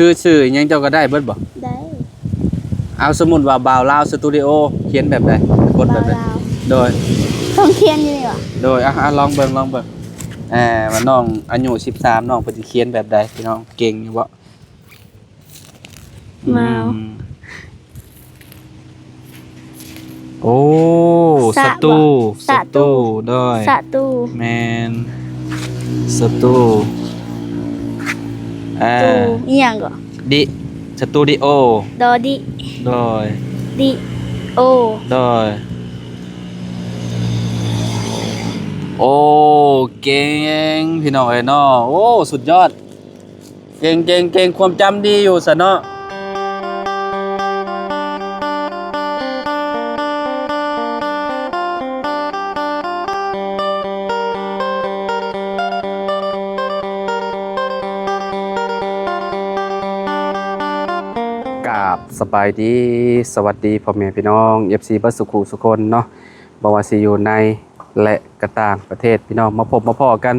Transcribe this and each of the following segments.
คือชื่อยังเจ้าก็ได้เบิดบ่ได้เอาสมมุติว่าบ่าวลาวสตูดิโอเขียนแบบใดกดแบบใดโดยต้องเขียนอยู่นี่หรอโดยลองเบิ่งว่าน้องอายุ13น้องเพิ่นสิเขียนแบบใดพี่น้องเก่งอยู่บ่มาโอ้สตูโดยสตูแม่นสตูอีหยังก็ดิสตูดิโอดอดิโดยดิโอโดยโอ้เก่งพี่น้องเอ้ยเนาะโอ้สุดยอดเก่งความจำดีอยู่ซะเนาะสบายดีสวัสดีพ่อแม่พี่น้อง FC บัสสุขุสุคนเนาะบ่ว่าสิอยู่ในและกระต่างประเทศพี่น้องมาพบมาพ้อกัน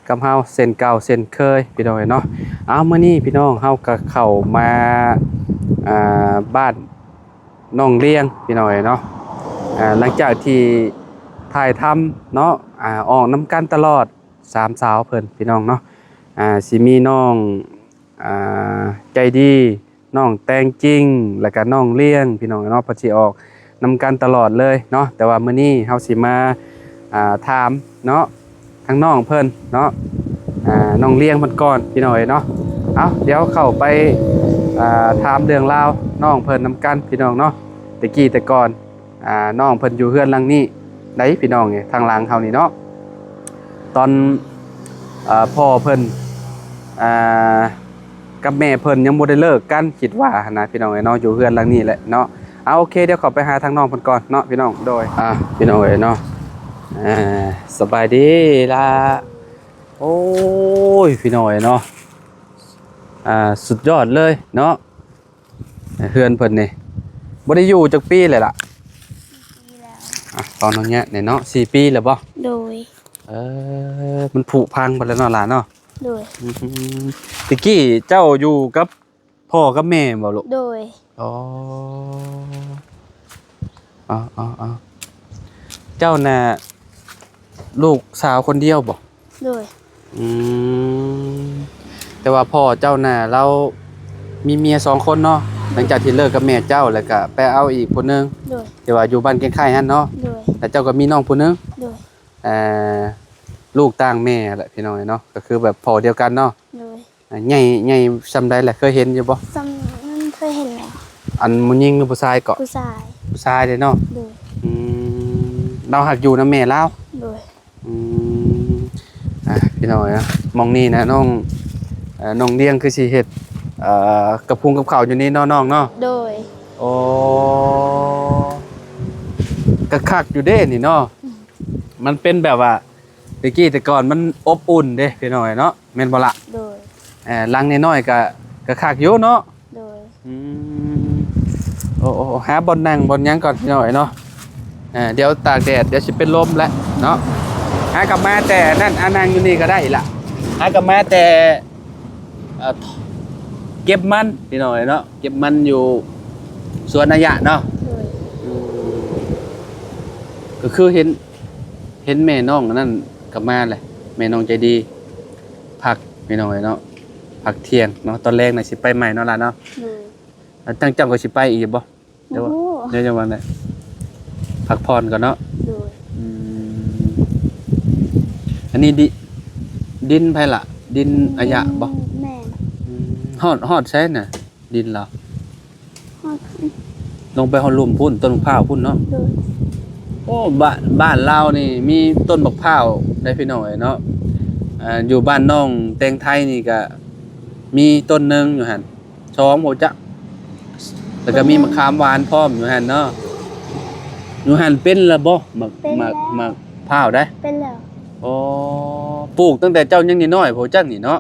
กับเฮาเส้นเก่าเส้นเคยพี่น้องเนาะเอามื้อนี้พี่น้องเฮาก็เข้ามาบ้านน้องเลี้ยงพี่น้องเนาะหลังจากที่ถ่ายทำเนาะออกน้ำกันตลอด3สาวเพิ่นพี่น้องเนาะสิมีน้องใจดีน้องแตงจริงแล้วก็น้องเลี้ยงพี่น้องเนาะพอสิออกนำกันตลอดเลยเนาะแต่ว่ามื้อนี้เฮาสิมาถามเนาะทั้งน้องเพิ่นเนาะน้องเลี้ยงเพิ่นก่อนพี่น้องเนาะเอาเดี๋ยวเข้าไปถามเรื่องราวน้องเพิ่นนำกันพี่น้องเนาะแต่ก่อนน้องเพิ่นอยู่เฮือนหลังนี้ไหนพี่น้องนี่ทางหลังเฮานี่เนาะตอนพ่อเพิ่นกับแม่เพิ่นยังบ่ได้เลิกกันคิดว่านะพี่น้องเนาะอยู่เฮือนหลังนี้แหละเนาะโอเคเดี๋ยวขอไปหาทางน้องเพิ่นก่อนเนาะพี่น้องโดยพี่น้องเนาะสบายดีล่ะโอ้ยพี่น้องเนาะสุดยอดเลยเนาะเฮือนเพิ่นนี่บ่ได้อยู่จักปีเลยล่ะตอนนั้นเนี่ยเนาะ4ปีแล้วบ่โดยมันผุพังไปแล้วเนาะล่ะเนาะโดยตะกี้เจ้าอยู่กับพ่อกับแม่บ่ลูกโดยอ๋อเจ้าน่ะลูกสาวคนเดียวบ่โดยแต่ว่าพ่อเจ้าน่ะเรามีเมีย2คนเนาะหลังจากที่เลิกกับแม่เจ้าแล้วก็ไปเอาอีกคนนึงโดยแต่ว่าอยู่บ้านใกล้ๆหั่นเนาะโดยแต่เจ้าก็มีน้องคนนึงโดยลูกต่างแม่แหละพี่น้องเนาะก็คือแบบพ่อเดียวกันเนาะใหญ่ซำใดแหละเคยเห็นอยู่บ่ซำนั้นเคยเห็นแล้วอันผู้หญิงหรือผู้ชายเกาะผู้ชายเด้เนาะโดยเราหักอยู่นำแม่ลาวโดยพี่น้องนะมองนี่นะน้องเลี้ยงคือสิเฮ็ดกับพุงกับข้าวอยู่นี่เนาะน้องเนาะโดยโอ้กะคักอยู่เด้นี่เนาะมันเป็นแบบว่าแต่ก่อนมันอบอุ่นเด้พี่น้อยเนาะแม่นบ่ล่ะโดยลังน้อยๆก็คักอยู่เนาะโดยโอ้หาบ่อนนั่งบ่อนหยังก่อนพี่น้อยเนาะเดี๋ยวตากแดดเดี๋ยวสิเป็นลมแล้วเนาะหากลับมาแต่นั่นนั่งอยู่นี่ก็ได้ล่ะหากลับมาแต่เก็บมันพี่น้อยเนาะเก็บมันอยู่สวนอายะเนาะก็คือเห็นแม่น้องนั่นกลับมาเลยแม่น้องใจดีพักพี่น้อยเนาะพักเที่ยงเนาะตอนแรกน่ะสิไปใหม่เนาะล่ะเนาะตั้งจำก็สิไปอีกบ่เดี๋ยวจะวันไหนพักผ่อนก่อนเนาะอันนี้ดินไผล่ะดินอายะบ่แม่ฮอดใช่น่ะดินเราลงไปฮอดลุ่มพุ่นต้นมะพร้าวพุ่นเนาะโอ้บ้านเรานี่มีต้นมะพร้าวได้พี่น้อยเนาะอยู่บ้านน้องแตงไทยนี่ก็มีต้นนึงอยู่หั่น2บ่จ๊ะแล้วก็มีมะขามหวานพร้อมอยู่หั่นเนาะอยู่หั่นเป็นละบ่มะพร้าวได้เป็นแล้วอ๋อปลูกตั้งแต่เจ้ายังน้อยๆโพจักนี่เนาะ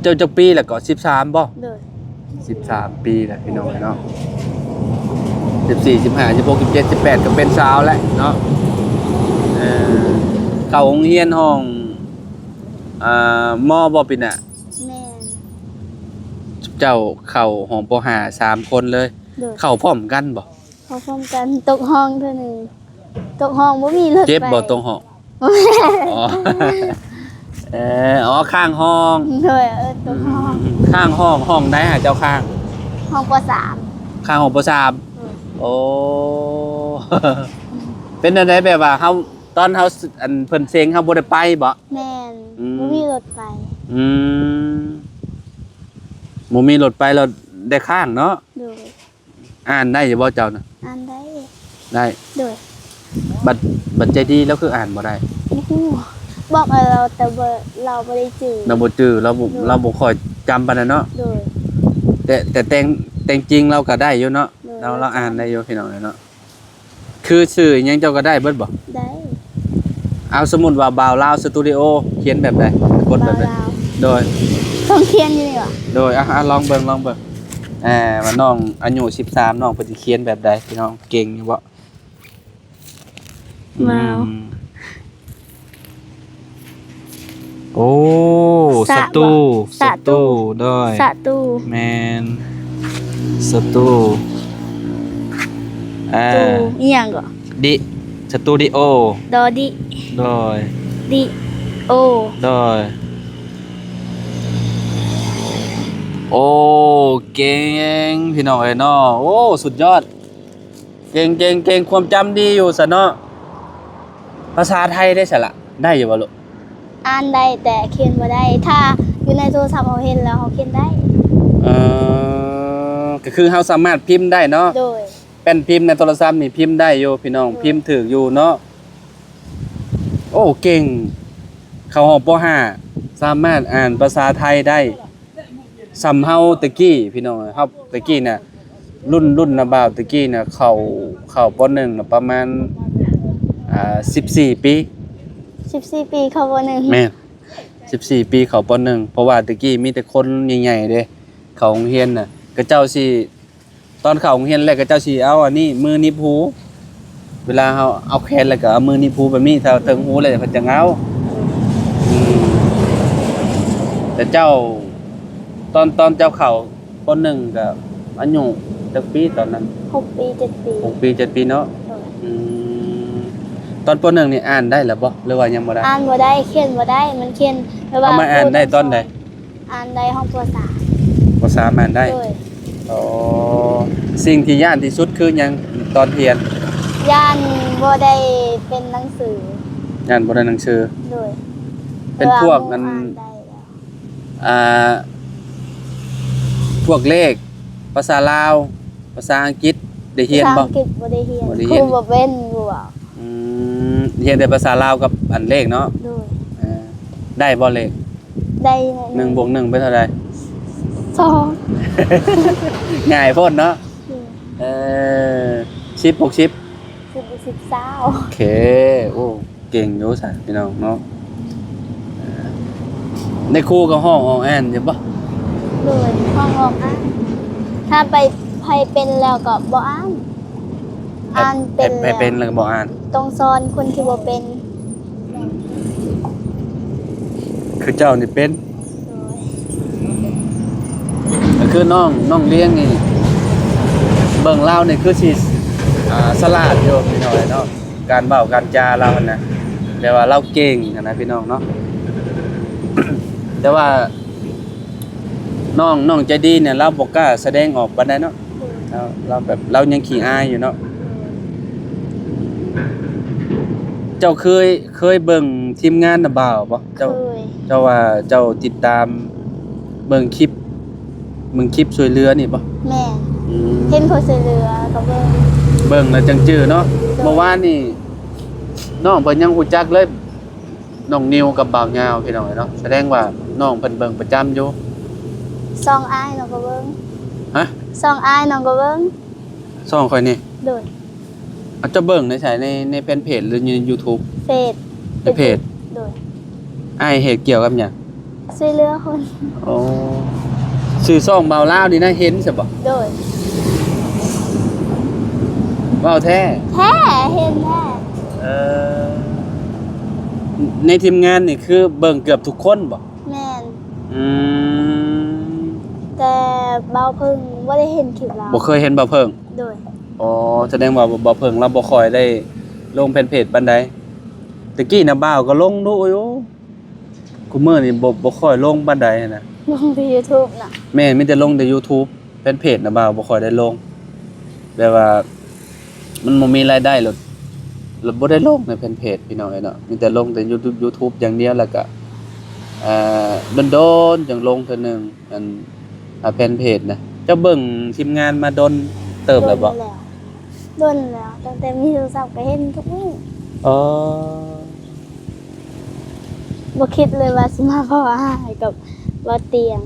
เจ้าจักปีแล้วก็13บ่13ปีแล้วพี่น้องเนาะ14 15 16 17 18ก็เป็นสาวแล้วเนาะเข้าโรงเรียนห้องม.บ่ปิน่ะแม่ เจ้าเข้าห้องปห้า3คนเลย โดย เข้าพร้อมกันบ่ เขาพร้อมกันตกห้องเท่านึงตกห้องบ่มีรถไป เจ็บบ่ตรงห้องอ๋อ อ๋อข้างห้อง โดยตกห้อง ข้างห้องใดหาเจ้าข้าง ห้องป ข้างห้องปสามโอ้ เป็นอันใดแบบว่าเฮาตอนเฮาอันเพิ่นเซ็งเฮาบ่ได้ไปบ่ .3 แม่น อืม บ่มีรถไป อืมบ่มีรถไปแล้วได้ข้างเนาะ โดย อ่านได้อยู่บ่เจ้าน่ะ อ่านได้ ได้ โดย บัดใจดีแล้วคืออ่านบ่ได้ โอ้โหบอกให้เราแต่บ่เราบ่ได้จื้อ เราบ่จื้อเราบ่ค่อยจำปานนั้นเนาะ โดย แต่แต่งจริงเราก็ได้อยู่เนาะ ได้ เราอ่านได้อยู่พี่น้องเนาะคือชื่อหยังเจ้าก็ได้เบิดบ่ ได้ เอาสมมุติว่าบ่าวลาวสตูดิโอเขียนแบบใดกดแบบใด บ่าวลาว โดย ต้องเขียนอยู่นี่หรอ ลองเบิ่งว่าน้องอายุ13น้องเพิ่นสิเขียนแบบใดพี่น้องเก่งอยู่บ่ ว้าว อืมโอ้สตู สตู โดย สตู แมนสตูตูอีหยังก็ ดิสตูดิโอ ดอดิ โดย ดิโอ โดยโอ้เก่งพี่น้องเอ้ยเนาะโอ้สุดยอดเก่งความจำดีอยู่ซะเนาะภาษาไทยได้ซะละได้อยู่บ่ลูก อ่านได้แต่เขียนบ่ได้ ถ้าอยู่ในโทรศัพท์เราเห็นแล้วเราเขียนได้ ก็คือเฮาสามารถพิมพ์ได้เนาะ โดย แป้นพิมพ์ในโทรศัพท์นี่พิมพ์ได้อยู่พี่น้องพิมพ์ถูกอยู่เนาะโอ้เก่งเข้าห้องป .5 สามารถอ่านภาษาไทยได้สำเฮาตะกี้พี่น้องเฮาตะกี้น่ะรุ่นนะบ่าวตะกี้น่ะเข้าป .1 น่ะประมาณ14 ปี 14 ปีเข้าบ่หนึ่ง แม่น14 ปีเข้าป .1 เพราะว่าตะกี้มีแต่คนใหญ่ๆเด้เข้าโรงเรียนน่ะก็เจ้าสิตอนเข้าโรงเรียนแรกก็เจ้าสิเอาอันนี้มือนิบหูเวลาเฮาเอาแขนแล้วก็เอามือนิบหูแบบนี้ถ้าถึงหูแล้วเพิ่นจะเอาอืมแต่เจ้าตอนเจ้าเข้าป .1 ก็อายุจักปีตอนนั้น 6 ปี 7 ปี 6 ปี 7 ปีเนาะ โดย อืมตอนป .1 นี่อ่านได้แล้วบ่หรือว่ายังบ่ได้ อ่านบ่ได้เขียนบ่ได้มันเขียนแบบว่า เอามาอ่านได้ตอนใด อ่านได้ห้องป .3 บ่สามารถได้ โดย อ๋อสิ่งที่ยากที่สุดคือหยังตอนเรียน ย่านบ่ได้เป็นหนังสือ ย่านบ่ได้หนังสือ โดย เป็นพวกนั้น อ่านได้แล้ว อ่าพวกเลข ภาษาลาว ภาษาอังกฤษได้เรียน ภาษา บ่ อังกฤษบ่ได้เรียน บ่ได้ ค เรี รู ยน บ่เป็นอยู่อ่ะ เรียนแต่ภาษาลาวกับอันเลขเนาะ โดย อ่าได้บ่เลข ได้ 1 บวก 1เป็นเท่าใด สอง ง่ายโพดเนาะ10บวก10 10 โอเค โอ้ เก่งอยู่ซะพี่น้องเนาะในครูก็ห้องออกอ่านอยู่บ่ โดยห้องออกอ่านถ้าไปเป็นแล้วก็บ่อ่านอ่านเป็น ไปเป็นแล้วก็บ่อ่าน ต้องสอนคนที่บ่เป็น คือเจ้านี่เป็น โดย ก็คือน้องเลี้ยงนี่เบิ่งเล่านี่คือสิสลาดอยู่พี่น้องเนาะการเว้าการจาเราหั่นน่ะแต่ว่าเราเก่งหั่นนะพี่น้องเนาะ แต่ว่าน้องใจดีเนี่ยเราบ่กล้าแสดงออกปานใดเนาะเราแบบเรายังขี้อายอยู่เนาะเจ้าเคยเบิ่งทีมงานน่ะบ่าวบ่ เค เจ้าว่าเจ้าติดตามเบิ่งคลิปช่วยเหลือนี่บ่ แม่ อืม เห็นเขาช่วยเหลือก็เบิ่ง เบิ่งแล้วจังจื้อเนาะเมื่อวานนี่น้องเพิ่นยังฮู้จักเลยน้องนิวกับบ่าวยาวพี่น้องเนาะแสดงว่าน้องเพิ่นเบิ่งประจำอยู่ ซองอ้ายน้องก็เบิ่ง ฮะ ซองอ้ายน้องก็เบิ่ง ซ่องข่อยนี่ โดย เอาเจะเบิ่งในในแฟนเพจหรือใน YouTube เฟซ ในเพจ โดย อ้ายเฮ็ดเกี่ยวกับหยัง ช่วยเหลือคน อ๋อชื่อซ่องบ่าวลาวนี่นะเห็นซะบ่ โดย ว้าวแท้ แท้เห็นแท้ เอ่อในทีมงานนี่คือเบิ่งเกือบทุกคนบ่ แม่น อืม แต่ เบาเพิ่งบ่ได้เห็นคลิปเรา บ่เคยเห็นบ่เพิ่ง โดย อ๋อแสดงว่าบ่เพิ่งเราบ่ค่อยได้ลงแผ่นเพจปานใดตะกี้น่ะบ่าวก็ลงดูโอ้กูมื้อนี่บ่ค่อยลงปานใดนะ ลงใน YouTube น่ะ แม่มีแต่ลงแต่ YouTube แฟนเพจน่ะบ่าวบ่ค่อยได้ลงแบบว่ามันบ่มีรายได้หรอกบ่ได้ลงในแฟนเพจพี่น้องเนาะมีแต่ลงแต่ YouTube อย่างเดียวแล้วก็โดนๆจังลงเทื่อนึงอันแฟนเพจนะเจ้าเบิ่งทีมงานมาดนเติบแล้วบ่ โดนแล้วตั้งแต่มีโทรศัพท์ก็เห็นทุกมื้อ อ๋อ บ่คิดเลยว่าสิมาพ่ออ้ายกับบ่เตียง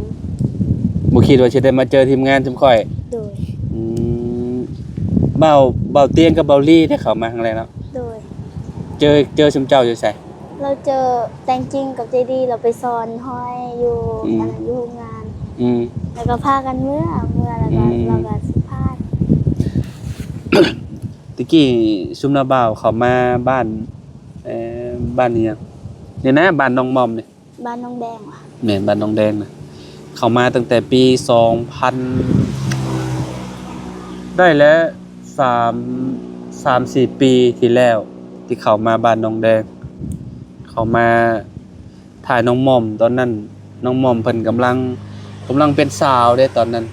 บ่คิดว่าสิได้มาเจอทีมงานจุมข่อย โดย อืมเบาเตียงกับเบาลี่ได้เข้ามาครั้งแรกเนาะ โดย เจอชุมเจ้าอยู่ไส เราเจอแตงจริงกับเจดีเราไปซ้อนห้อยอยู่อันนั้นอยู่โรงงาน อืม แล้วก็พากันเมื่อแล้วก็เราก็สัมภาษณ์ ตะกี้ชุมนาบ่าวเข้ามาบ้านบ้านนี้ยังนี่นะบ้านน้องมอมนี่ บ้านน้องแดงว่ะ แม่นบ้านน้องแดงนะเข้ามาตั้งแต่ปี2000ได้แล้ว3-4 ปีที่แล้วที่เข้ามาบ้านน้องแดงเข้ามาถ่ายน้องมอมตอนนั้นน้องมอมเพิ่นกำลังเป็นสาวเด้ตอนนั้น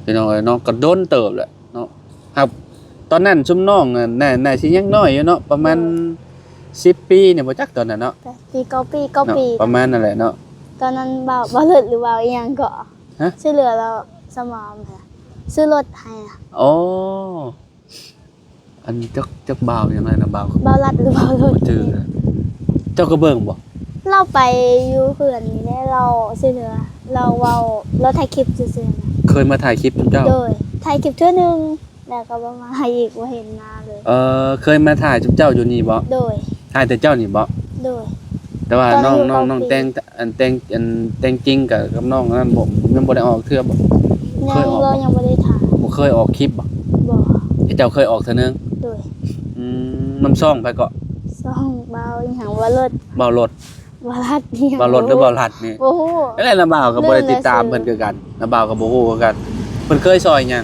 พี่น้องเอ้ยเนาะก็โดนเติบแหละเนาะครับตอนนั้นชุมน้องน่าสิยังน้อยอยู่เนาะประมาณ10 ปีเนี่ยบ่จักตอนนั้นเนาะ แต่ปี9 ปี เนาะประมาณนั่นแหละเนาะ ตอนนั้นบ่เลิศหรือบ่อีหยังก็ ฮะ ชื่อเหลือเราสมอมค่ะซื้อรถให้อะ อ๋ออันจักบ่าวยังไงนะบ่าว บ่รัดหรือบ่รถ บ่จื้อนะเจ้าก็เบิ่งบ่ เราไปอยู่เพื่อนนี่แหละเราชื่อเหลือเราเว้าเราถ่ายคลิปซื่อๆนะ เคยมาถ่ายคลิปจุมเจ้า โดยถ่ายคลิปเทื่อนึงแล้วก็บ่มาอีกบ่เห็นหน้าเลย เคยมาถ่ายจุมเจ้าอยู่นี่บ่ โดย ถ่ายแต่เจ้านี่บ่ โดย แต่ว่า ตอนนั้นอยู่ น้อง เกาหลี แต่งจริงกับน้องนั้นบ่ยังบ่ได้ออกเทื่อบ่ เคยออก เรายังบ่ได้ถ่าย บ่เคยออกคลิปบ่ บ่ เจ้าเคยออกเทื่อนึง โดย น้ำซ่องไปก็ ซ่องเบาอีหยังว่ารถ บ่าวรถ บ่รัดอีหยัง บ่าวรถหรือบ่าวลัดนี่ บ่ฮู้ นั่นแหละนะบ่าวก็บ่ได้ติดตาม เรื่อง เพิ่นคือกันนะบ่าวก็บ่ฮู้คือกันเพิ่นเคยซอยหยัง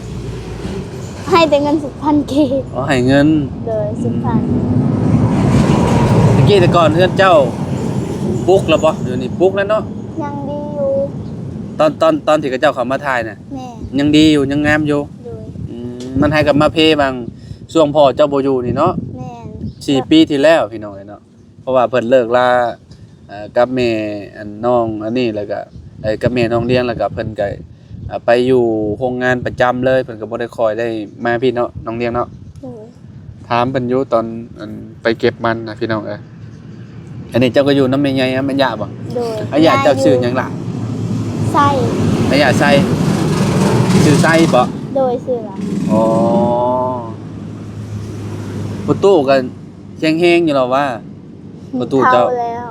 ให้แต่เงิน10,000 กีบ อ๋อให้เงิน โดย10,000 ตะกี้แต่ก่อนเฮือนเจ้าปลุกแล้วบ่เดี๋ยวนี้ปลุกแล้วเนาะ ยังดีอยู่ ตอนที่เขาเจ้าเข้ามาถ่ายน่ะ แม่ ยังดีอยู่ยังงามอยู่ โดย มันให้กับมาเพบางช่วงพ่อเจ้าบ่อยู่นี่เนาะ แม่น 4 ปีที่แล้วพี่น้องเนาะเพราะว่าเพิ่นเลิกลากับแม่อันน้องอันนี้แล้วก็กับแม่น้องเลี้ยงแล้วก็เพิ่นก็ไปอยู่โรงงานประจำเลยเพิ่นก็บ่ได้คอยได้มาพี่เนาะน้องเลี้ยงเนาะ โดย ถามเพิ่นอยู่ตอนไปเก็บมันนะพี่น้องอันนี้เจ้าก็อยู่นำแม่ใหญ่อะแม่ย่าบ่ โดย อาย่าเจ้าชื่อหยังล่ะ ไส้ อาย่าไสชื่อไสบ่ โดยชื่อล่ะ อ๋อประตูก็แห้งๆอยู่แล้วว่า ประตูเจ้า เข้แล้ว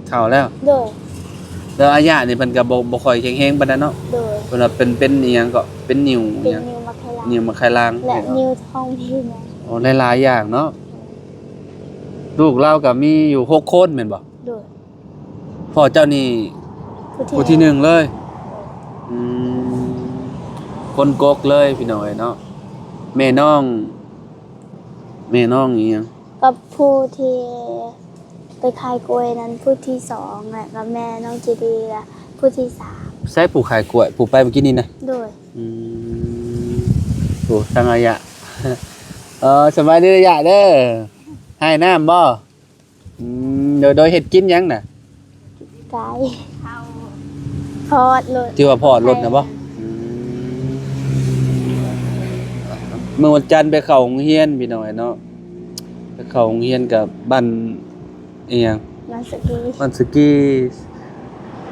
เข้าแล้ว โดย แล้วอาญานี่เพิ่นก็บ่ค่อยแข็งๆปานนั้นเนาะ โดย เพิ่นว่าเป็นอีหยังก็เป็นนิ้วอ เป็น หยัง นิวมาคลา นิ้วมะไคลาง และนิวทองพิมพ์ อ๋อหลายๆอย่างเนาะลูกเราก็มีอยู่6คนแม่นบ่ โดย พ่อเจ้านี่ผู้ที่1เลยอืมคนกกเลยพี่น้อยเนาะแม่น้องอีหยัง กับผู้ที่ไปขายกล้วยนั้นผู้ที่2และกับแม่น้องจีดีและผู้ที่3 ใช้ผู้ขายกล้วยผู้ไปเมื่อกี้นี่นะ โดย อืมโอ้ทางอายะ สบายดีระยะเด้อให้น้ำบ่โดยเฮ็ดกินหยังน่ะ ไก่พอดรถ ที่ว่าพอดรถน่ะบ่เมื่อวันจันทร์ไปเข้าโรงเรียนพี่น้อยเนาะไปเข้าโรงเรียนกับบ้านอีหยัง นันสกี บ้านสกี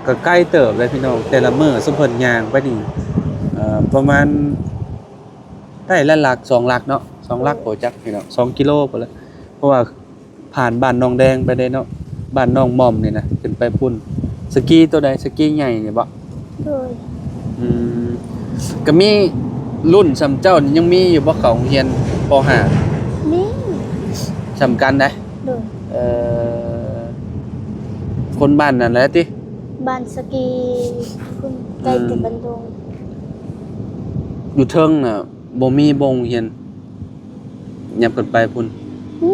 ก็ใกล้เติบเลยพี่น้องแต่ละมื้อซุเพิ่นย่างไปนี่ประมาณได้ละหลัก2หลักเนาะ2หลักโหจักพี่น้อง2กิโลพุ่นละเพราะว่าผ่านบ้านน้องแดงไปได้เนาะบ้านน้องม่อมนี่นะขึ้นไปพุ่นสกีตัวใดสกีใหญ่นี่บ่ โดย อืมก็มีรุ่นสำเจ้านี่ยังมีอยู่บ่เขาโรงเรียนป นี่ .5 สำกันได้ โดย คนบ้านนั่นแหละติ แ บ้านสกีคุณไกลติดบันดง อยู่เทิงน่ะบ่มีบงเฮียนยับกันไปพุ่น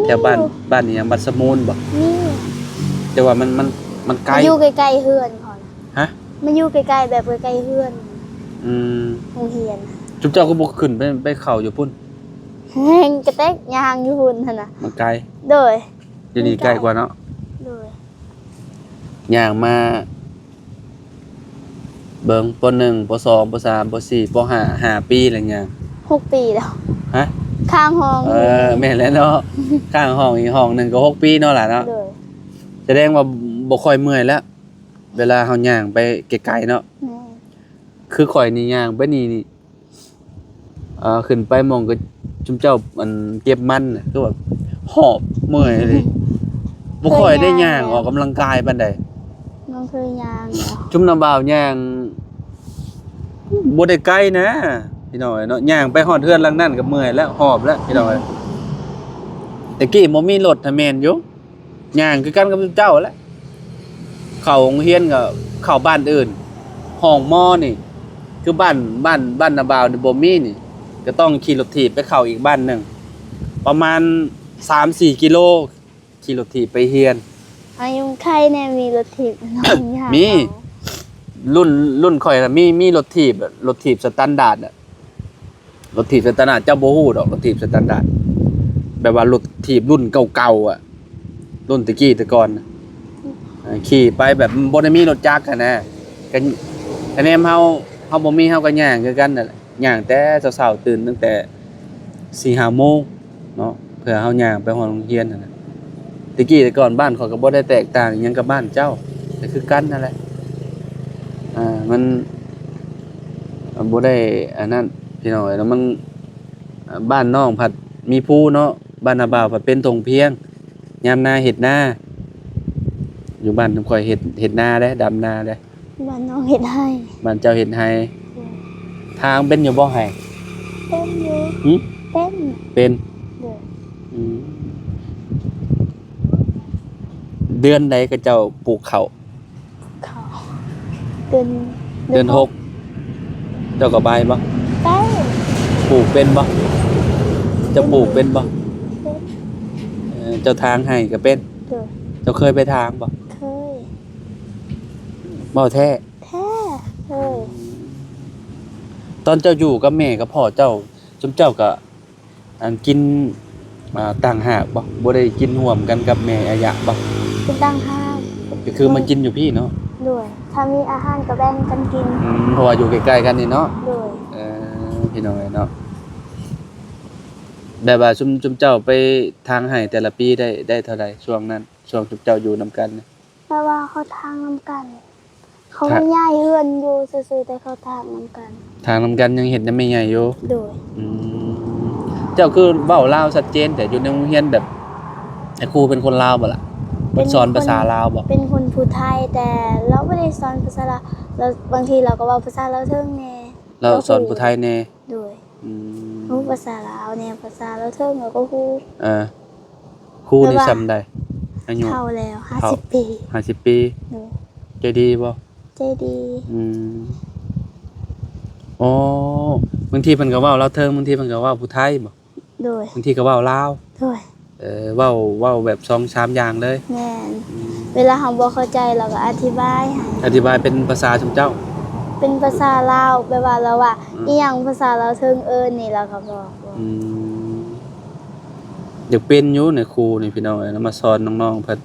แถวบ้านนี่ยังบ้านสมูลบ่ นี่ แต่ว่ามันไกล มาอยู่ใกล้ๆเฮือนพอนะ ฮะ มาอยู่ใกล้ๆแบบใกล้ๆเฮือน อืม โรงเรียน จุ๊บเจ้าก็บ่ขึ้นไปเข้าอยู่พุ่น แฮงกระแตกยางอยู่หุ่นหั่นน่ะ มันไกล โดย เดี๋ยวนี้ใกล้กว่าเนาะ โดย ย่างมาเบิ่งป .1 ป .2 ป .3 ป .4 ป .5 5ปีแล้วย่าง 6 ปีแล้ว ฮะ ข้างห้อง แม่นแล้วเนาะ ข้างห้องอีกห้องหนึงก็6ปีเนาะล่ะเนาะ โดย แสดงว่าบ่ค่อยเมื่อยแล้ว เวลาเฮาย่างไปไกลๆเนาะ แม่ คือข่อยนี่ย่างไปนี่ขึ้นไปหมองก็จุมเจ้ามันเก็บมันน่ะคือแบบหอบเมื่อยเลยบ่ค่อยได้ย่างออกกำลังกายปานใด น้องเคยยางแล้ว จุมน้ำบ่าวย่างบ่ได้ไกลนะพี่น้อยเนาะย่างไปฮอดเฮือนหลังนั้นก็เมื่อยแล้วหอบแล้วพี่น้อยแต่กี้บ่มีรถถ้าแม่นอยู่ย่างคือกันกับเจ้าแหละเข้าโรงเรียนก็เข้าบ้านอื่นห้องมอนี่ คือบ้านนาบ่าวนี่บ่มีนี่ก็ต้องขี่รถถีบไปเข้าอีกบ้านหนึงประมาณ 3-4 กิโลขี่รถถีบไปเรียน อายุใครแน่มีรถถีบน้องยาง มี รุ่นข่อยน่ะมีรถถีบอะรถถีบสแตนดาร์ดอะรถถีบสแตนดาร์ดเจ้าบ่ฮู้ดอกรถถีบสแตนดาร์ดแบบว่ารถถีบรุ่นเก่าๆอะรุ่นตะกี้แต่ก่อนน่ะขี่ไปแบบบ่ได้มีรถจักรอะนะก็คะแนนเฮาบ่มีเฮาก็ย่างคือกันนั่นแหละย่างแต่เช้าๆตื่นตั้งแต่ 4-5 โมงเนาะเพื่อเฮาย่างไปฮอดโรงเรียนนั่นน่ะตะกี้แต่ก่อนบ้านเขาก็บ่ได้แตกต่างหยังกับบ้านเจ้าแต่คือกันนั่นแหละมันบ่ได้อันนั้นพี่น้องเอ้ยแล้วมันบ้านน้องผัดมีภูเนาะบ้านนาบ่าวผัดเป็นทงเพียงยามนาเฮ็ดนาอยู่บ้านข่อยเฮ็ดนาเด้ดำนาเด้ บ้านน้องเฮ็ดให้ บ้านเจ้าเฮ็ดให้ทางเป็นอยู่บ่ให้ เป็นอยู่ หึ เป็น เป็น โดย อืมเดือนใดก็เจ้าปลูกข้าว เขาเดือน เดือนหกเจ้าก็บายบ่ ใกล้ ปลูกเป็นบ่เจ้าปลูกเป็นบ่เจ้าทางให้ก็เป็น โดย เจ้าเคยไปทางบ่ เคย บ่แท้ แท้เคย ตอนเจ้าอยู่กับแม่กับพ่อเจ้าจุมเจ้าก็อันกินต่างหากบ่ได้กินร่วมกันกับแม่อายะบ่ เป็นตั้งห้าง ก็คือมันกินอยู่พี่เนาะ ด้วยถ้ามีอาหารก็แบ่งกันกิน เพราะว่าอยู่ใกล้ๆกันนี่เนาะ ด้วย พี่น้องเนาะแบบว่าจุมเจ้าไปทางให้แต่ละปีได้เท่าใดช่วงนั้นช่วงจุมเจ้าอยู่นํกันเนี่ย แปลว่าเขาทางนํกัน เขาไม่ย้ายเฮือนอยู่ซื่อๆแต่เขาทางนํกัน ทางนํกันยังเห็นยังไม่ใหญ่อยู่ โดย อืมเจ้าคือเว้าลาวชัดเจนแต่อยู่ในโรงเรียนแบบไอ้ครูเป็นคนลาวบ่ล่ะเพิ่นสอนภาษาลาวบ่ เป็นคนพูดไทยแต่เราไม่ได้สอนภาษาลาวเราบางทีเราก็เว้าภาษาลาวเทิงแน่ เราสอนผู้ไทยแน่ โดย อืม รู้ภาษาลาวแน่ภาษาลาวเทิงเราก็ฮู้ ครูนี่ซ้ำใดอายุ เฒ่าแล้ว เฒ่า 50 ปี 50 ปี โดย ใจดีบ่ ใจดี อืมอ๋อบางทีเพิ่นก็เว้าลาวเทิงบางทีเพิ่นก็เว้าผู้ไทยบ่ โดย บางทีก็เว้าลาว โดย เว้าแบบ2-3อย่างเลย แม่นเวลาเราบ่เข้าใจเราก็อธิบายให้ อธิบายเป็นภาษาชุมเจ้า เป็นภาษาลาวแปลว่าเราว่าอีหยังภาษาลาวเทิงนี่เราก็บอกว่า อืมอยากเป็นอยู่ในครูนี่พี่น้องเอ้ยแล้วมาสอนน้องๆเพิ่น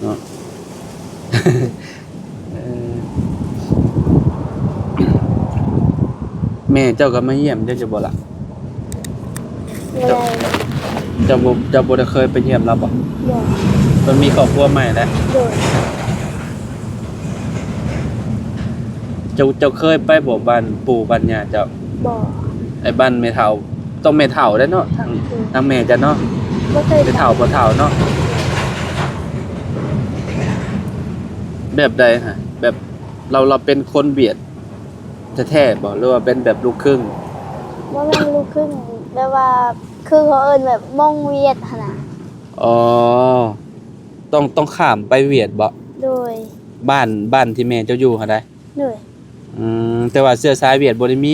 เนาะ เออแม่เจ้าก็มาเยี่ยมเด้อจะบ่ล่ะ บ่ได้ เจ้าบ่ได้เคยไปเยี่ยมเราบ่ บอก เพิ่นมีครอบครัวใหม่แล้ว โดย เจ้าเคยไปบ่บ้านปู่บ้านย่าเจ้า บอก ไอ้บ้านแม่เฒ่าต้องแม่เฒ่าได้เนาะทางแม่จ้ะเนาะ บ่เคย แม่เฒ่าบ่เฒ่าเนาะแบบใดฮะแบบเราเป็นคนเบียดแท้ๆบ่หรือว่าเป็นแบบลูกครึ่ง ว่าแม่นลูกครึ่งแปลว่าคือเขาเอิ้นแบบมงเวียดหั่นน่ะ อ๋อต้องข้ามไปเวียดบ่ โดย บ้านที่แม่เจ้าอยู่หั่นใด โดย แต่ว่าเสื้อสายเวียดบ่ได้มี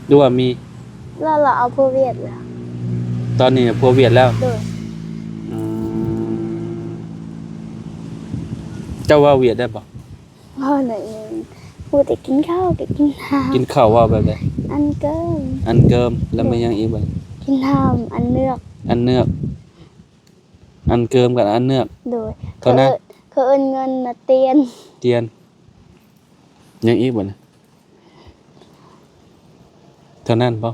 หรือว่ามี แล้วเราเอาผู้เวียดแล้ว ตอนนี้พวกเวียดแล้ว โดย อืมเจ้าว่าเวียดได้บ่ พ่อหน่อยหนึงพูดแต่กินข้าวกับกินน้ กินข้าวว่าแบบใด ำอันเกิม อันเกิมแล้วมันยังอีกบ่ กินน้ำอันเลือก อันเนือกอันเกิมกับอันเนือก โดย เท่านั้น เขาเอิ้นเงินน่ะเตียน เตียนยังอีกบ่นะเท่านั้นบ่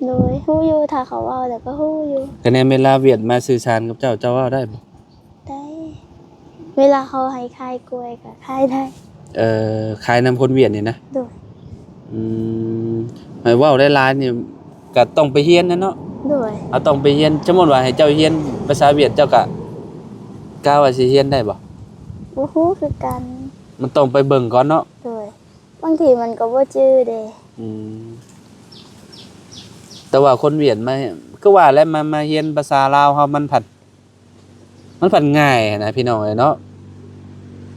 โดยฮู้อยู่ถ้าเขาเว้าแล้วก็ฮู้อยู่ คะแนนเวลาเวียดมาสื่อสารกับเจ้าว่าได้บ่ ได้เวลาเขาให้คายกล้วยก็คายได้ ขายนำคนเวียดนี่นะ โดย ให้เว้าได้หลายนี่ก็ต้องไปเรียนนะเนาะ โดย เอาต้องไปเรียนสมมุติว่าให้เจ้าเรียนภาษาเวียดเจ้าก็กล้าว่าสิเรียนได้บ่ บ่ฮู้คือกัน มันต้องไปเบิ่งก่อนเนาะ โดยบางทีมันก็บ่จื้อเด้ แต่ว่าคนเวียดมาก็ว่าแล้วมาเรียนภาษาลาวเฮามันผัดง่ายนะพี่น้องเอ้ยเนาะ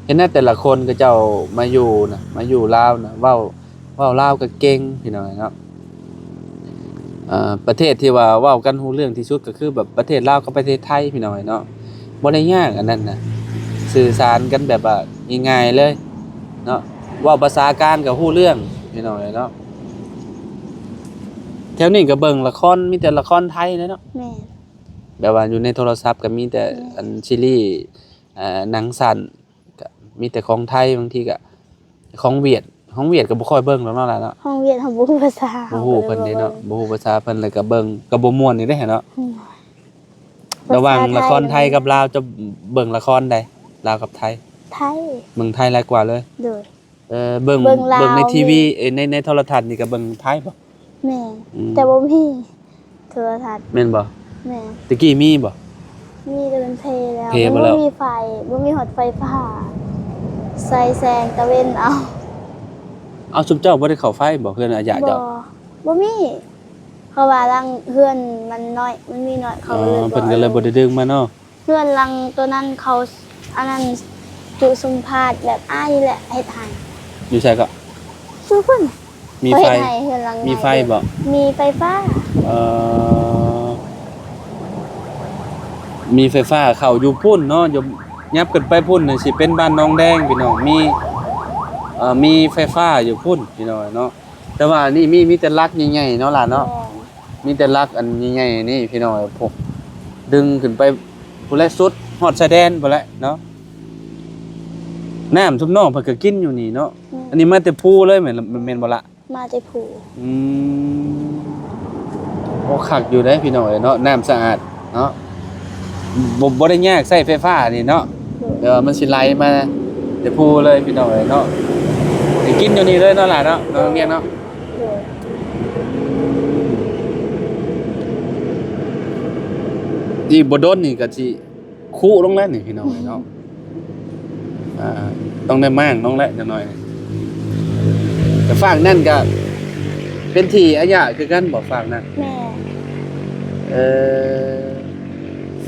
เห็นแต่ละคนก็เจ้ามาอยู่นะมาอยู่ลาวนะเว้าลาวก็เก่งพี่น้องเอ้ยเนาะประเทศที่ว่าเว้ากันรู้เรื่องที่สุดก็คือแบบประเทศลาวกับประเทศไทยพี่น้องเอ้ยเนาะบ่ได้ยากอันนั้นน่ะสื่อสารกันแบบว่าง่ายๆเลยเนาะเว้าภาษากลางก็รู้เรื่องพี่น้องเอ้ยเนาะแถวนี้ก็เบิ่งละครมีแต่ละครไทยเนาะ แม่น แบบว่าอยู่ในโทรศัพท์ก็มีแต่อันซีรีส์หนังสั้นก็มีแต่ของไทยบางทีก็ของเวียดก็บ่ค่อยเบิ่งแล้วเนาะล่ะเนาะ ห้องเวียนเฮาบ่ฮู้ภาษา บ่ฮู้เพิ่นเด้เนาะบ่ฮู้ภาษาเพิ่นเลยก็เบิ่งก็บ่ม่วนนี่เด้เนาะระหว่างละครไทยกับลาวจะเบิ่งละครใดลาวกับไทย ไทย เบิ่งไทยหลายกว่าเลย โดย เบิ่ง เบิ่งลาว ในทีวีในโทรทัศน์นี่ก็เบิ่งไทยบ่ แม่นแต่บ่มีโทรทัศน์ แม่นบ่ แม่น ตะกี้มีบ่ มีแต่เป็นเพแล้ว เพ มั บ่แล้ว บ่มีไฟบ่มีหอดไฟฟ้าใส่แสงตะเวนเอา เอาซุมเจ้าบ่ได้เข้าไฟบ่เพื่อนอาญา บ่ เจ้า บ่มีเพราะว่ารังเพื่อนมันน้อยมันมีน้อยเขาเลย เพิ่นก็เลยบ่ได้ดึงมาเนาะ เพื่อนรังตัวนั้นเขาอันนั้นจุสุมพาดแบบอ้ายนี่แหละเฮ็ดให้ อยู่ไสก็ ชื่อเพิ่น มีไฟ เฮ็ดให้เฮือนหลัง มีไฟบ่ มีไฟฟ้า เอ่อมีไฟฟ้าเข้าอยู่พุ่นเนาะอยู่ยับขึ้นไปพุ่นน่ะสิเป็นบ้านน้องแดงพี่น้องมีไฟฟ้าอยู่พุ่นพี่น้องเนาะแต่ว่านี่มีแต่ลักใหญ่ๆเนาะล่ะเนาะมีแต่ลักอันใหญ่ๆนี่พี่น้องพวกดึงขึ้นไปพุ่นแลสุดฮอดชายแดนพุ่นแหละเนาะน้ำทุกน้องเพิ่นก็กินอยู่นี่เนาะอันนี้มาแต่ภูเลยแม่นบ่ล่ะ มาแต่ผู้ โอ้คักอยู่ได้พี่น้องเนาะน้ำสะอาดเนาะบ่ได้ยากใช้ไฟฟ้านี่เนาะเดี๋ยวมันสิไหลมาแต่พูเลยพี่น้องเนาะสิกินอยู่นี่เลยเนาะล่ะเนาะน้องเรียนเนาะที่บ่โดนนี่ก็สิคู่ลงแล้วนี่พี่น้องเนาะต้องได้มั่งน้องแหละจังหน่อยแต่ฝั่งนั่นก็เป็นที่อาญะคือกันบ่ฝั่งนั้น แม่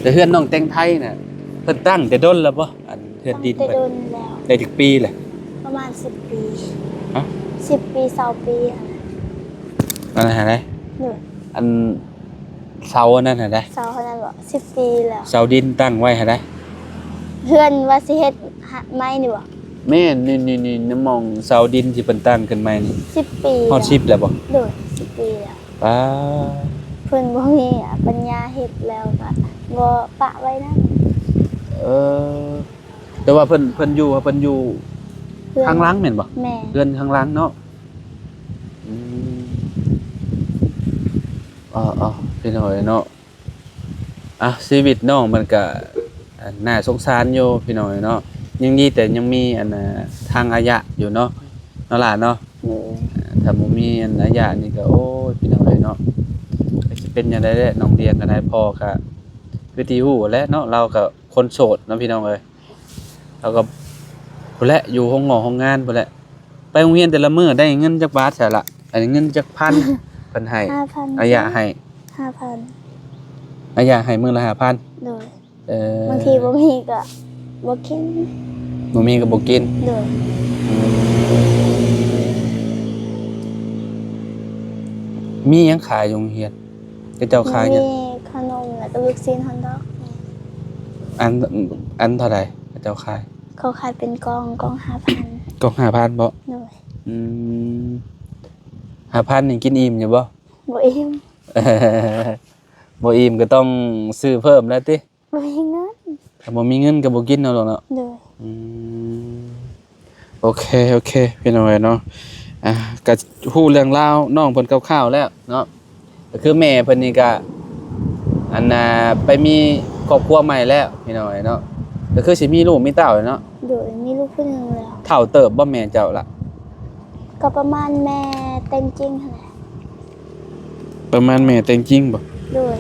แต่เฮือนน้องแตงไทยน่ะเพิ่นตั้งแต่ดนแล้วบ่อันเฮือนดิน แต่ เพิ่น โดนแล้ว ได้ถึงปีแหละ ประมาณ10 ปี ฮะ 10 ปี20ปีอะ อันนั้นหาได้ นี่ อันเสาอันนั้นหาได้ เสาเท่านั้นบ่10 ปีแล้ว เสาดินตั้งไว้หาได้ เพื่อนว่าสิเฮ็ดไม้นี่บ่ แม่นี่น้ำมองเสาดินที่เพิ่นตั้งขึ้นใหม่นี่ 10 ปี ฮอด10แล้วบ่ โดย10 ปีแล้ว ป้า เพิ่นบ่มีปัญญาเฮ็ดแล้วก็บ่ปะไว้นั่น แต่ว่าเพิ่นอยู่เพื่อน ข้างหลังแม่นบ่ แม่ เรือนข้างหลังเนาะพี่น้อยเนาะชีวิตน้องมันก็น่าสงสารอยู่พี่น้อยเนาะยังดีแต่ยังมีอันทางอาญะอยู่เนาะเนาะล่ะเนาะถ้าบ่มีอันอาญะนี่ก็โอ้ยพี่น้อยเนาะก็สิเป็นจังได๋แหละน้องเรียนก็ได้พอก็คือที่ฮู้แหละเนาะเราก็คนโสดเนาะพี่น้องเอ้ยเราก็พุ่นแหละอยู่ห้องงานพุ่นแหละไปโรงเรียนแต่ละมื้อได้เงินจักบาทใช่ละอันนี้เงินจักพันเพิ่นให้ 5,000 อาญะให้ 5,000 อาญะให้มื้อละ 5,000 โดย บบ างทีบ่มีก็บ่กิน บ่มีก็บ่กิน โดย มีหยังขายอยู่โรงเรียนก็เจ้าขายหยัง มีขนมแล้วก็ลูกชิ้นฮอทดอก อันเท่าไหร่ก็เจ้าขาย เขาขายเป็นกล่อง5,000 กล่อง5,000บ่ โดย อืม5,000นี่กินอิ่มอยู่บ่ บ่อิ่ม บ่อิ่มก็ต้องซื้อเพิ่มแล้วติ บ่มีเงิน ถ้าบ่มีเงินก็บ่กินเอาหรอกเนาะ โดย อืมโอเคพี่น้อยเนาะก็ฮู้เรื่องราวน้องเพิ่นคร่าวๆแล้วเนาะก็คือแม่เพิ่นนี่ก็อันน่ะไปมีครอบครัวใหม่แล้วพี่น้อยเนาะก็คือสิมีลูกมีเต้าเนาะ โดยมีลูกผู้หนึงแล้ว เฒ่าเติบบ่แม่เจ้าล่ะ ก็ประมาณแม่เต็งจริงหั่นแหละ ประมาณแม่แต่งจริงบ่ โดย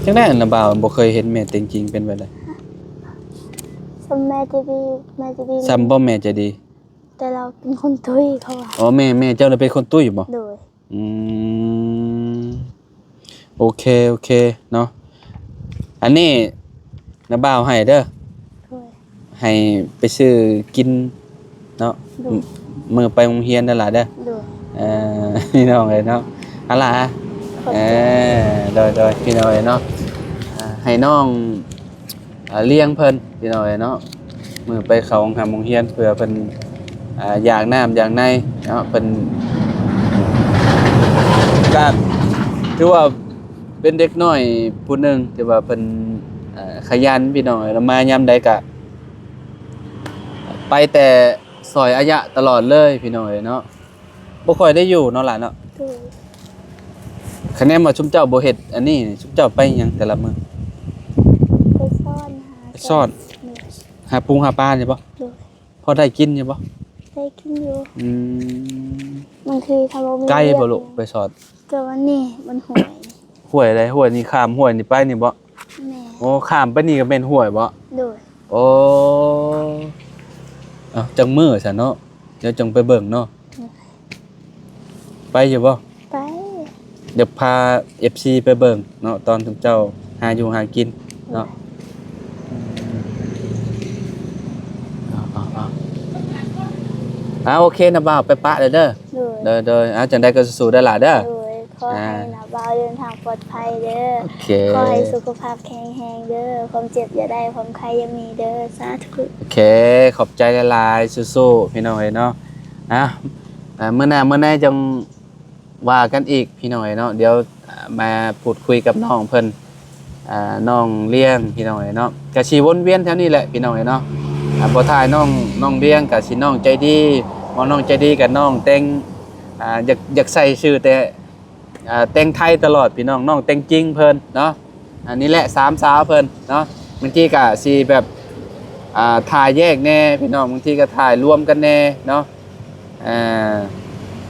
จังได๋อันน่ะบ่าวบ่เคยเห็นแม่แต่งจริงเป็นไปได้ สมแม่จะดีแม่จะดี ซ้ำบ่แม่จะดี แต่เราเป็นคนตุ้ยเขาว่า อ๋อแม่เจ้าน่ะเป็นคนตุ้ยบ่ โดย อืมโอเคเนาะอันนี้นะบ่าวให้เด้อ โดย ให้ไปซื้อกินเนาะ โดย มื้อไปโรงเรียนนั่นล่ะเด้อ โดย พี่น้องเอ้ยเนาะอะล่ะ ขอบ เอ ใจ โดยพี่น้องเอ้ยเนาะให้น้องเลี้ยงเพิ่นพี่น้องเอ้ยเนาะมื้อไปเข้าโรงเรียนเพื่อเพิ่นอยากน้ำอยากในเนาะเพิ่นก็ถือว่าเป็นเด็กน้อยผู้หนึงที่ว่าเพิ่นขยันพี่น้องเอ้ยแล้วมายามใดก็ไปแต่ซอยอายะตลอดเลยพี่น้องเอ้ยเนาะบ่ค่อยได้อยู่เนาะล่ะเนาะ โดย คะแนนว่าชุมเจ้าบ่เฮ็ดอันนี้ชุมเจ้าไปหยังแต่ละมื้อ ไปซ่อนหา ไปซ่อน โดย หาปูหาปลาใช่บ่ โดย พอได้กินใช่บ่ ได้กินอยู่ อืม บางทีถ้าบ่มี ไกลบ่ เรื่อง ลูกไปสอด ก็วันนี้มันห่วย ห้วยใดห้วยนี่ข้ามห้วยนี่ไปนี่บ่ แม่ โอ้ข้ามไปนี่ก็เป็นห้วยบ่ โดย โอ้อ้าวจังมื้อซะเนาะเดี๋ยวจังไปเบิ่งเนาะไปอยู่บ่ ไป เดี๋ยวพา FC ไปเบิ่งเนาะตอนชุมเจ้าหาอยู่หากินเนาะโอเคนะบ่าวไปปะเด้อ โดย เด้อจังได๋ก็สู้ๆได้อล่ะเด้อ โดยขอให้นาบ่าวเดินทางปลอดภัยเด้อ โอเค ขอให้สุขภาพแข็งแรงเด้อความเจ็บอย่าได้ความไข้อย่ามีเด้อสาธุ โอเค ขอบใจหลายๆสู้ๆพี่น้อยเนาะเมื่อหน้าจังว่ากันอีกพี่น้อยเนาะเดี๋ยวมาพูดคุยกับน้องเพิ่นน้องเลี้ยงพี่น้อยเนาะก็สิวนเวียนแถวนี้แหละพี่น้อยเนาะบ่ทายน้องเลี้ยงก็สิน้องใจดีบ่น้องใจดีกับน้องแต่งอยากใส่ชื่อแต่แต่งไทยตลอดพี่น้องแต่งจริงเพิ่นเนาะอันนี้แหละสามสาวเพิ่นเนาะบางทีก็สิแบบถ่ายแยกแน่พี่น้องบางทีก็ถ่ายรวมกันแน่เนาะ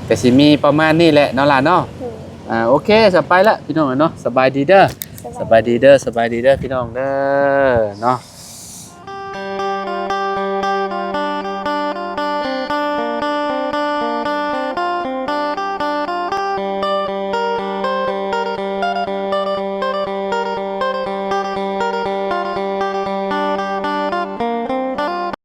แต่สิมีประมาณนี้แหละเนาะล่ะเนาะ โดย โอเคสบายละพี่น้องเนาะสบายดีเด้อสบายดีเด้อพี่น้องเด้อเนาะ